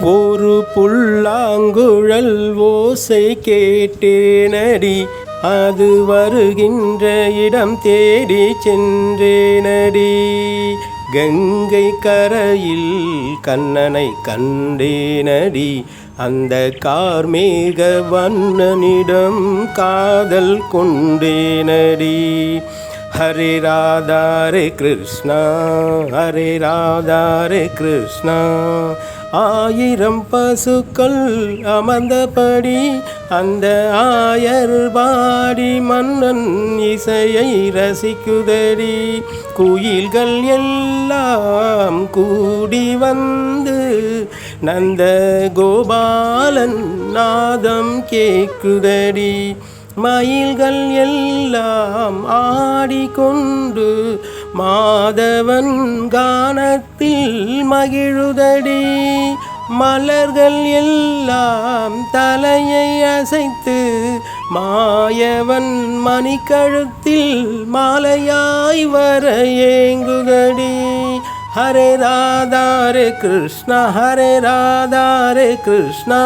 ஒரு புல்லாங்குழல் ஓசை கேட்டேனடி, அது வருகின்ற இடம் தேடி சென்றேனடி. கங்கை கரையில் கண்ணனை கண்டேனடி, அந்த கார்மேக வண்ணனிடம் காதல் கொண்டேனடி. ஹரே ராதா ஹரே கிருஷ்ணா, ஹரே ராதா ஹரே கிருஷ்ணா. ஆயிரம் பசுக்கள் அமர்ந்தபடி அந்த ஆயர் பாடி மன்னன் இசையை ரசிக்குதடி. குயில்கள் எல்லாம் கூடி வந்து நந்த கோபாலன் நாதம் கேக்குதடி. மயில்கள் எல்லாம் ஆடிக்கொண்டு மாதவன் கானத்தில் மகிழுதடி. மலர்கள் எல்லாம் தலையை அசைத்து மாயவன் மணிக்கழுத்தில் மாலையாய் வர ஏங்குதடி. ஹரே ராதா ஹரே கிருஷ்ணா, ஹரே ராதா ஹரே கிருஷ்ணா.